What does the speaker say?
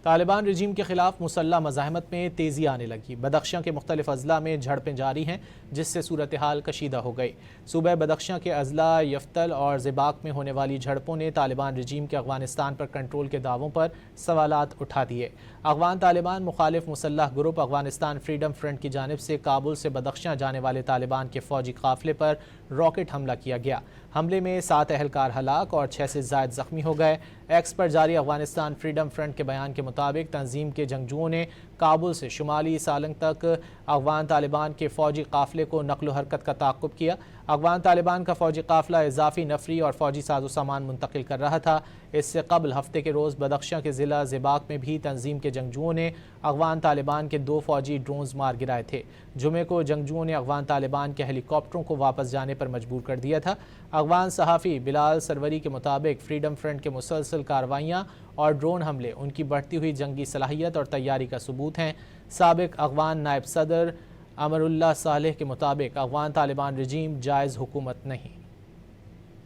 طالبان رجیم کے خلاف مسلح مزاحمت میں تیزی آنے لگی۔ بدخشاں کے مختلف اضلاع میں جھڑپیں جاری ہیں، جس سے صورتحال کشیدہ ہو گئی۔ صوبہ بدخشاں کے اضلاع یفتل اور زباق میں ہونے والی جھڑپوں نے طالبان رجیم کے افغانستان پر کنٹرول کے دعووں پر سوالات اٹھا دیے۔ افغان طالبان مخالف مسلح گروپ افغانستان فریڈم فرنٹ کی جانب سے کابل سے بدخشاں جانے والے طالبان کے فوجی قافلے پر راکٹ حملہ کیا گیا۔ حملے میں 7 اہلکار ہلاک اور 6 سے زائد زخمی ہو گئے۔ ایکس پر جاری افغانستان فریڈم فرنٹ کے بیان کے مطابق تنظیم کے جنگجوؤں نے کابل سے شمالی سالنگ تک افغان طالبان کے فوجی قافلے کو نقل و حرکت کا تعاقب کیا۔ افغان طالبان کا فوجی قافلہ اضافی نفری اور فوجی ساز و سامان منتقل کر رہا تھا۔ اس سے قبل ہفتے کے روز بدخشاں کے ضلع زباق میں بھی تنظیم کے جنگجوؤں نے افغان طالبان کے 2 فوجی ڈرونز مار گرائے تھے۔ جمعے کو جنگجوؤں نے افغان طالبان کے ہیلی کاپٹروں کو واپس جانے پر مجبور کر دیا تھا۔ افغان صحافی بلال سروری کے مطابق فریڈم فرنٹ کے مسلسل کارروائیاں اور ڈرون حملے ان کی بڑھتی ہوئی جنگی صلاحیت اور تیاری کا ثبوت ہیں۔ سابق افغان نائب صدر امر اللہ صالح کے مطابق افغان طالبان رجیم جائز حکومت نہیں۔